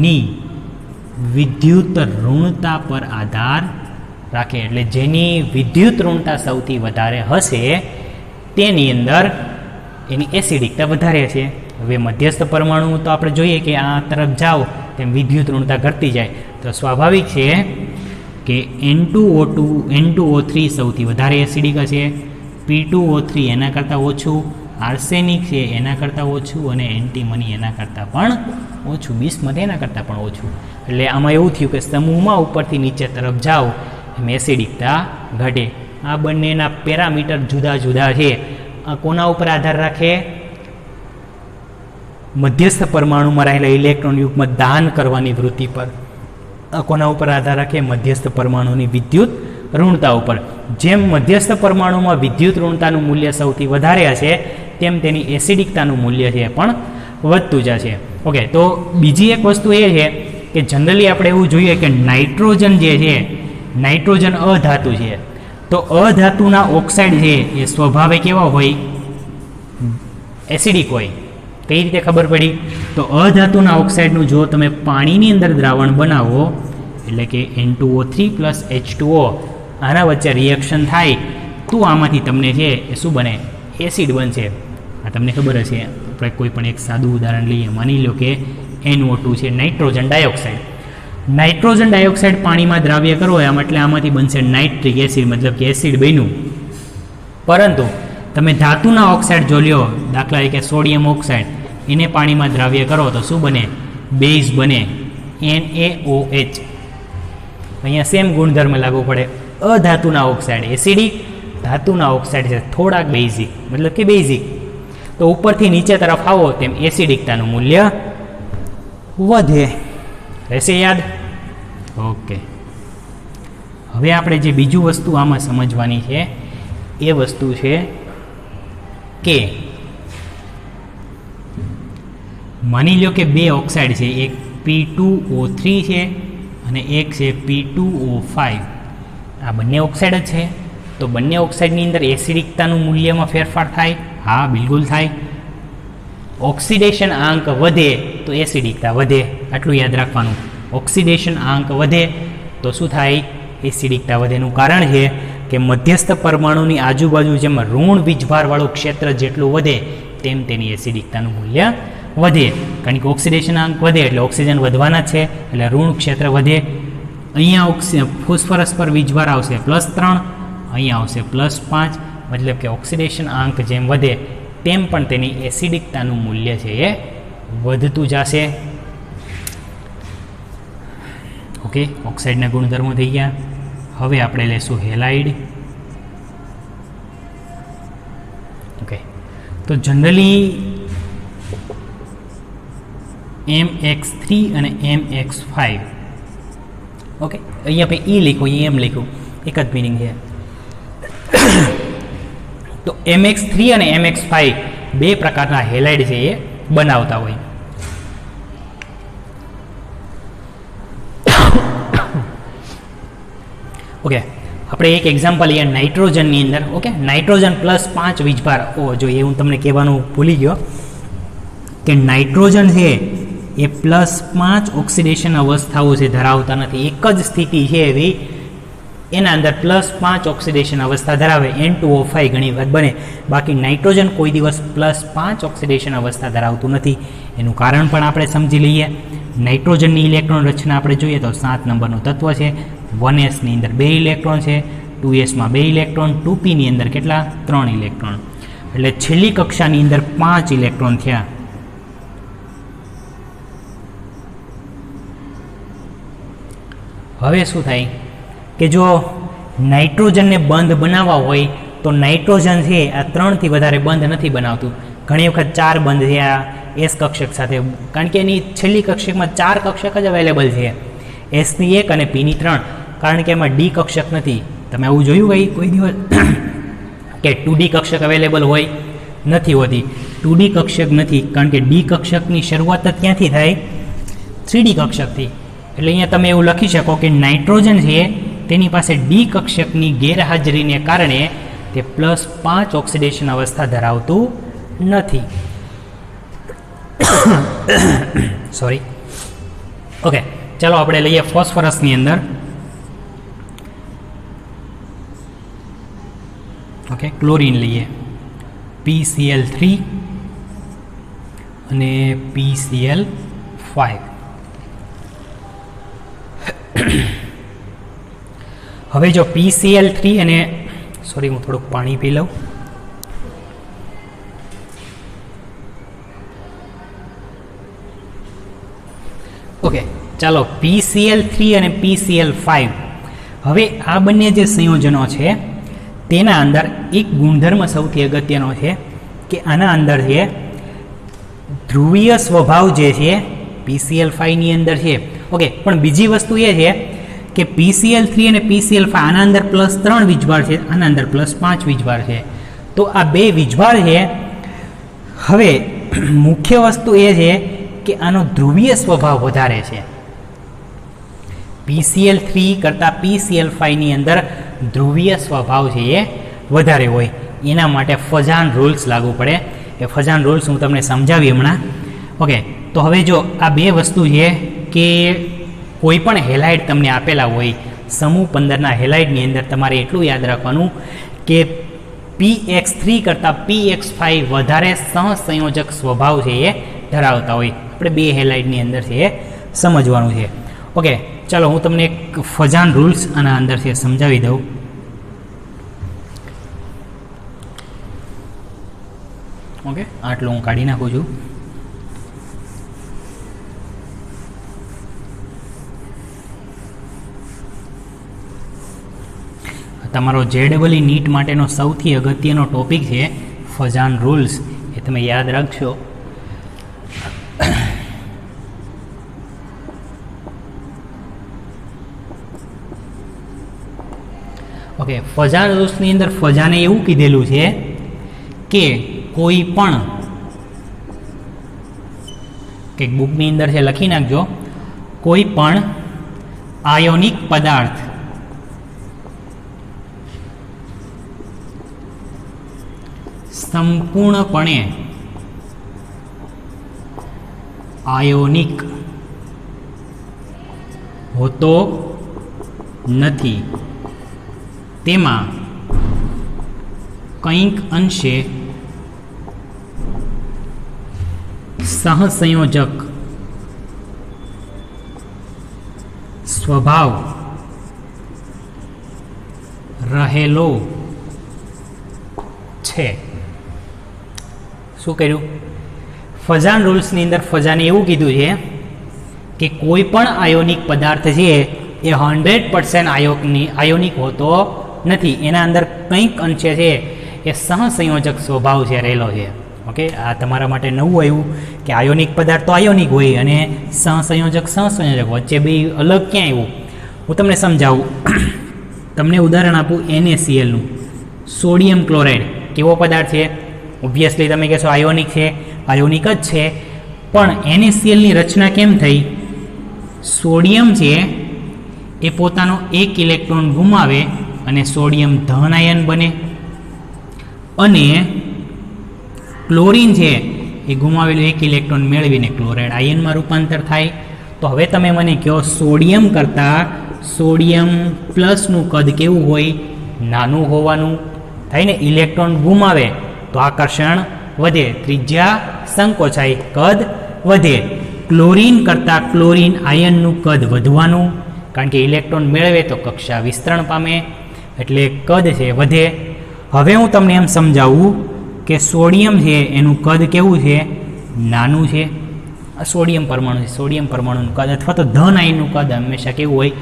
A: ની વિદ્યુત ઋણતા પર આધાર રાખે. એટલે જેની વિદ્યુત ઋણતા સૌથી વધારે હશે તેની અંદર એની એસિડિકતા વધારે છે. હવે મધ્યસ્થ પરમાણુ તો આપણે જોઈએ કે આ તરફ જાઓ તેમ વિદ્યુત ઋણતા ઘટતી જાય. તો સ્વાભાવિક છે કે N2O3 સૌથી વધારે એસિડિક હશે, P2O3 એના કરતાં ઓછું, આર્સેનિક છે એના કરતાં ઓછું અને એન્ટીમની એના કરતાં પણ ઓછું, બિસ્મથ એના કરતાં પણ ઓછું. એટલે આમાં એવું થયું કે સમૂહમાં ઉપરથી નીચે તરફ જાઓ એમ એસિડિકતા ઘટે. આ બંનેના પેરામીટર જુદા જુદા છે. આ કોના ઉપર આધાર રાખે? મધ્યસ્થ પરમાણુમાં રહેલા ઇલેક્ટ્રોન યુગ્મ દાન કરવાની વૃત્તિ પર. આ કોના ઉપર આધાર રાખે? મધ્યસ્થ પરમાણુની વિદ્યુત ઋણતા ઉપર. જેમ મધ્યસ્થ પરમાણુમાં વિદ્યુત ઋણતાનું મૂલ્ય સૌથી વધારે હશે તેમ તેની એસિડિકતાનું મૂલ્ય છે પણ વધતું જશે. ઓકે, તો બીજી એક વસ્તુ એ છે કે જનરલી આપણે એવું જોઈએ કે નાઇટ્રોજન જે છે, નાઇટ્રોજન અધાતુ છે. તો અધાતુના ઓક્સાઇડ છે એ સ્વભાવે કેવા હોય? એસિડિક હોય. કઈ રીતે ખબર પડી? તો અધાતુના ઓક્સાઇડનું જો તમે પાણીની અંદર દ્રાવણ બનાવો એટલે કે N2O3 + H2O આના વચ્ચે રિએક્શન થાય તો આમાંથી તમને છે એ શું બને? એસિડ બનશે. આ તમને ખબર હશે. આપણે કોઈ પણ એક સાદું ઉદાહરણ લઈએ. માની લો કે NO2 છે, નાઇટ્રોજન ડાયોક્સાઇડ. નાઇટ્રોજન ડાયોક્સાઇડ પાણીમાં દ્રાવ્ય કરો એમ એટલે આમાંથી બનશે નાઇટ્રિક એસિડ, મતલબ કે એસિડ બન્યું. પરંતુ તમે ધાતુના ઓક્સાઇડ જો લ્યો, દાખલા તરીકે સોડિયમ ઓક્સાઇડ, એને પાણીમાં દ્રાવ્ય કરો તો શું બને? બેઝ બને, NaOH. અહીંયા સેમ ગુણધર્મ લાગુ પડે. અધાતુના ઓક્સાઇડ એસિડિક, ધાતુના ઓક્સાઇડ છે થોડાક બેઝિક, મતલબ કે બેઝિક. તો ઉપરથી નીચે તરફ આવો તેમ એસિડિકતાનું મૂલ્ય વધે. રહેશે યાદ? ઓકે, હવે આપણે જે બીજું વસ્તુ આમાં સમજવાની છે એ વસ્તુ છે કે માની લો કે બે ઓક્સાઇડ છે, એક P2O3 છે અને એક છે P2O5. આ બંને ઓક્સાઇડ જ છે. તો બંને ઓક્સાઇડની અંદર એસિડિકતાનું મૂલ્યમાં ફેરફાર થાય? હા, બિલકુલ થાય. ઓક્સિડેશન આંક વધે તો એસિડિકતા વધે. આટલું યાદ રાખવાનું. ઓક્સિડેશન આંક વધે તો શું થાય? એસિડિકતા વધેનું કારણ છે કે મધ્યસ્થ પરમાણુની આજુબાજુ જેમ ઋણ વીજભારવાળું ક્ષેત્ર જેટલું વધે તેમ તેની એસિડિકતાનું મૂલ્ય વધે. કારણ કે ઓક્સિડેશન આંક વધે એટલે ઓક્સિજન વધવાના જ છે, એટલે ઋણ ક્ષેત્ર વધે. અહીંયા ફોસ્ફરસ પર વીજભાર આવશે +3, અહીંયા આવશે +5, મતલબ કે ઓક્સિડેશન આંક જેમ વધે તેમ પણ તેની એસિડિકતાનું મૂલ્ય છે એ વધતું જશે. ઓકે, ઓક્સાઇડના ગુણધર્મો થઈ ગયા. હવે આપણે લેશું હેલાઇડ. ઓકે, તો જનરલી MX3 અને MX5. ઓકે, અહીંયા આપણે E લખ્યું, અહીંયા M લખ્યું, એક જ મિનિંગ છે. તો MX3 અને MX5 બે પ્રકારના હેલાઇડ છે એ બનાવતા હોય. ઓકે, આપણે એક એક્ઝામ્પલ લઈએ નાઇટ્રોજનની અંદર. ઓકે, નાઇટ્રોજન +5 વીજભાર. જો એ હું તમને કહેવાનું ભૂલી ગયો કે નાઇટ્રોજન છે એ +5 ઓક્સિડેશન અવસ્થાઓ છે ધરાવતા નથી. એક જ સ્થિતિ છે એવી એના અંદર +5 ઓક્સિડેશન અવસ્થા ધરાવે, N2O5 ઘણી વાર બને. બાકી નાઇટ્રોજન કોઈ દિવસ +5 ઓક્સિડેશન અવસ્થા ધરાવતું નથી. એનું કારણ પણ આપણે સમજી લઈએ. નાઇટ્રોજનની ઇલેક્ટ્રોન રચના આપણે જોઈએ તો 7 નંબરનું તત્વ છે. 1s ની અંદર 2 ઇલેક્ટ્રોન છે, 2s માં 2 ઇલેક્ટ્રોન, 2p ની અંદર કેટલા? 3 ઇલેક્ટ્રોન. એટલે છેલ્લી કક્ષાની અંદર 5 ઇલેક્ટ્રોન થયા. હવે શું થાય કે જો નાઇટ્રોજનને બંધ બનાવવા હોય તો નાઇટ્રોજન છે આ 3થી વધારે બંધ નથી બનાવતું. ઘણી વખત 4 બંધ છે આ એસ કક્ષક સાથે, કારણ કે એની છેલ્લી કક્ષકમાં 4 કક્ષક જ અવેલેબલ છે, એસની 1 અને પીની 3, કારણ કે એમાં ડી કક્ષક નથી. તમે આવું જોયું ભાઈ કોઈ દિવસ કે 2D કક્ષક અવેલેબલ હોય? નથી હોતી. 2D કક્ષક નથી, કારણ કે ડી કક્ષકની શરૂઆત જ ક્યાંથી થાય? 3D કક્ષકથી. એટલે અહીંયા તમે એવું લખી શકો કે નાઇટ્રોજન છે તેની પાસે ડી કક્ષકની ગેરહાજરીને કારણે તે +5 ઓક્સિડેશન અવસ્થા ધરાવતું નથી. સોરી. ઓકે, ચાલો આપણે લઈએ ફોસ્ફરસની અંદર. ઓકે, ક્લોરીન લઈએ, PCl3 અને PCl5. હવે જો PCl3 અને સોરી હું થોડુંક પાણી પી લઉં. ઓકે, ચાલો PCl3 અને PCl5. હવે આ બંને જે સંયોજનો છે તેના અંદર એક ગુણધર્મ સૌથી અગત્યનો છે કે આના અંદર છે ધ્રુવીય સ્વભાવ જે છે PCl5ની અંદર છે. ઓકે, પણ બીજી વસ્તુ એ છે કે PCl3 અને PCl5 આના અંદર +3 વીજભાર છે, આના અંદર +5 વીજભાર છે. તો આ બે વીજભાર છે. હવે મુખ્ય વસ્તુ એ છે કે આનો ધ્રુવીય સ્વભાવ વધારે છે. PCl3 કરતાં PCl5ની અંદર ધ્રુવીય સ્વભાવ છે એ વધારે હોય. એના માટે ફજાન રૂલ્સ લાગુ પડે. એ ફજાન રૂલ્સ હું તમને સમજાવી હમણાં. ઓકે, તો હવે જો આ બે વસ્તુ છે કે કોઈ પણ હેલાઇડ તમને આપેલા હોય, સમૂહ 15ના હેલાઇડની અંદર તમારે એટલું યાદ રાખવાનું કે PX3 કરતાં PX5 વધારે સહસંયોજક સ્વભાવ છે એ ધરાવતા હોય. આપણે બે હેલાઇડની અંદર છે એ સમજવાનું છે. ઓકે, ચાલો હું તમને એક ફજાન રૂલ્સ આના અંદર છે સમજાવી દઉં. ઓકે, આટલું હું કાઢી નાખું છું. તમારો JEE નીટ માટેનો સૌથી અગત્યનો ટોપિક છે ફજાન રૂલ્સ. એ તમે યાદ રાખશો. ઓકે, ફજાન રૂલ્સની અંદર ફજાને એવું કીધેલું છે કે કોઈ પણ કંઈક બુકની અંદર છે લખી નાખજો, કોઈ પણ આયોનિક પદાર્થ સંપૂર્ણપણે આયોનિક હોતો નથી. તેમાં કંઈક અંશે સહસંયોજક સ્વભાવ રહેલો છે. શું કર્યું? ફજાન રૂલ્સની અંદર ફજાને એવું કીધું છે કે કોઈ પણ આયોનિક પદાર્થ છે એ 100% આયોનિક હોતો નથી. એના અંદર કંઈક અંશે છે એ સહસંયોજક સ્વભાવ છે રહેલો છે. ઓકે, આ તમારા માટે નવું આવ્યું કે આયોનિક પદાર્થ તો આયોનિક હોય અને સહસંયોજક વચ્ચે બે અલગ ક્યાં આવ્યું? હું તમને સમજાવું. તમને ઉદાહરણ આપું NaClનું. સોડિયમ ક્લોરાઇડ કેવો પદાર્થ છે? ઓબ્વિયસલી તમે કહેશો આયોનિક છે, આયોનિક જ છે. પણ NaClની રચના કેમ થઈ? સોડિયમ છે એ પોતાનો 1 ઇલેક્ટ્રોન ગુમાવે અને સોડિયમ ધન આયન બને, અને ક્લોરીન છે એ ગુમાવેલું એક ઇલેક્ટ્રોન મેળવીને ક્લોરાઇડ આયનમાં રૂપાંતર થાય. તો હવે તમે મને કહો સોડિયમ કરતાં સોડિયમ પ્લસનું કદ કેવું હોય? નાનું હોવાનું થાય ને. ઇલેક્ટ્રોન ગુમાવે તો આકર્ષણ વધે, ત્રિજ્યા સંકોચાય, કદ વધે. ક્લોરીન કરતાં ક્લોરીન આયનનું કદ વધવાનું, કારણ કે ઇલેક્ટ્રોન મેળવે તો કક્ષા વિસ્તરણ પામે, એટલે કદ છે વધે. હવે હું તમને એમ સમજાવું કે સોડિયમ છે એનું કદ કેવું છે? નાનું છે. સોડિયમ પરમાણુ છે, સોડિયમ પરમાણુનું કદ અથવા તો ધન આયનનું કદ હંમેશા કેવું હોય?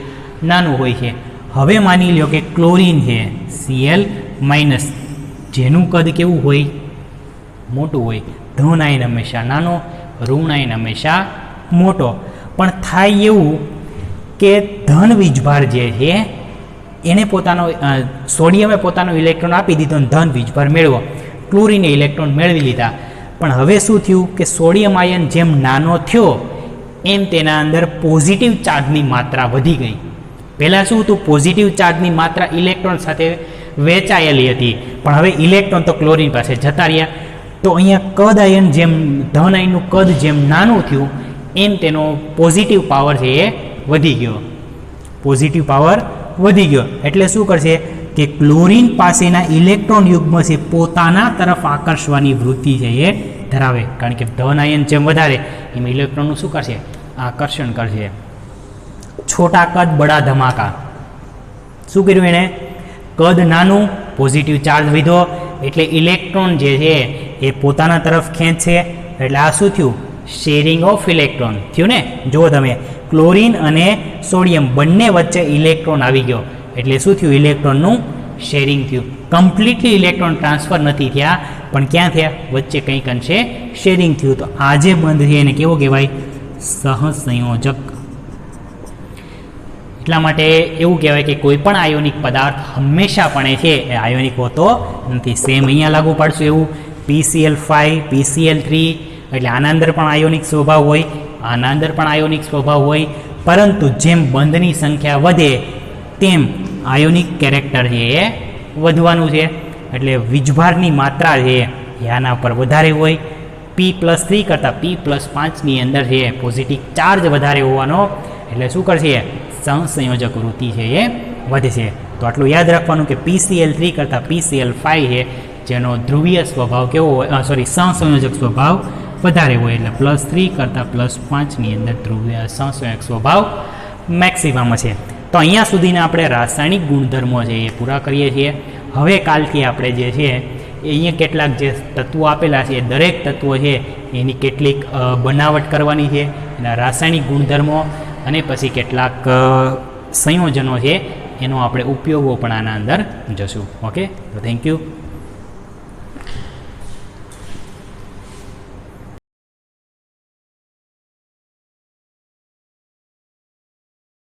A: નાનું હોય છે. હવે માની લો કે ક્લોરીન છે Cl માઇનસ, જેનું કદ કેવું હોય? મોટું હોય. ધન આયન હંમેશા નાનો, ઋણ આયન હંમેશા મોટો. પણ થાય એવું કે ધન વીજભાર જે છે એને પોતાનો સોડિયમે પોતાનો ઇલેક્ટ્રોન આપી દીધો અને ધન વીજભાર મેળવો. ક્લોરીને ઇલેક્ટ્રોન મેળવી લીધા. પણ હવે શું થયું કે સોડિયમ આયન જેમ નાનો થયો એમ તેના અંદર પોઝિટિવ ચાર્જની માત્રા વધી ગઈ. પહેલાં શું હતું? પોઝિટિવ ચાર્જની માત્રા ઇલેક્ટ્રોન સાથે વહેંચાયેલી હતી, પણ હવે ઇલેક્ટ્રોન તો ક્લોરીન પાસે જતા રહ્યા. તો અહીંયા કદ આયન જેમ ધન આયનનું કદ જેમ નાનું થયું એમ તેનો પોઝિટિવ પાવર છે એ વધી ગયો. પોઝિટિવ પાવર વધી ગયો એટલે શું કરશે કે ક્લોરીન પાસેના ઇલેક્ટ્રોન યુગ્મ છે પોતાના તરફ આકર્ષવાની વૃત્તિ છે એ ધરાવે, કારણ કે ધન આયન જેમ વધારે એમ ઇલેક્ટ્રોનનું શું કરશે? આકર્ષણ કરશે. છોટા કદ બડા ધમાકા. શું કર્યું એણે? કદ નાનું, પોઝિટિવ ચાર્જ વધ્યો એટલે ઇલેક્ટ્રોન જે છે એ પોતાના તરફ ખેંચશે. એટલે આ શું થયું? શેરિંગ ઓફ ઇલેક્ટ્રોન થયું ને. જુઓ તમે, ક્લોરીન અને સોડિયમ બંને વચ્ચે ઇલેક્ટ્રોન આવી ગયો એટલે શું થયું? ઇલેક્ટ્રોનનું શેરિંગ થયું. કમ્પ્લીટલી ઇલેક્ટ્રોન ટ્રાન્સફર નથી થયા, પણ ક્યાં થયા? વચ્ચે કંઈક અંશે શેરિંગ થયું. તો આ જે બંધ છે એને કેવો કહેવાય? સહસંયોજક. એટલા માટે એવું કહેવાય કે કોઈ પણ આયોનિક પદાર્થ હંમેશા પણ છે એ આયોનિક હોતો નથી. સેમ અહીંયા લાગુ પાડશું એવું PCl5, PCl3, એટલે આના અંદર પણ આયોનિક સ્વભાવ હોય, આના અંદર પણ આયોનિક સ્વભાવ હોય, પરંતુ જેમ બંધની સંખ્યા વધે તેમ આયોનિક કેરેક્ટર છે એ વધવાનું છે. એટલે વીજભારની માત્રા છે એ આના પર વધારે હોય. P+3 કરતાં P+5ની અંદર છે પોઝિટિવ ચાર્જ વધારે હોવાનો, એટલે શું કરશે? સહસંયોજક વૃત્તિ છે એ વધશે. તો આટલું યાદ રાખવાનું કે PCl3 કરતાં PCl5 છે જેનો ધ્રુવીય સ્વભાવ કેવો હોય, સહસંયોજક સ્વભાવ વધારે હોય, એટલે +3 કરતાં +5ની અંદર ધ્રુવીય સહસંયોજક સ્વભાવ મેક્સિમમ છે. તો અહીંયા સુધીના આપણે રાસાયણિક ગુણધર્મો છે એ પૂરા કરીએ છીએ. હવે કાલથી આપણે જે છે અહીંયા કેટલાક જે તત્વો આપેલા છે દરેક તત્વો છે એની કેટલીક બનાવટ કરવાની છે, એના રાસાયણિક ગુણધર્મો અને પછી કેટલાક સંયોજનો છે એનો આપણે ઉપયોગો પણ આના અંદર જશું. ઓકે, તો થેન્ક યુ.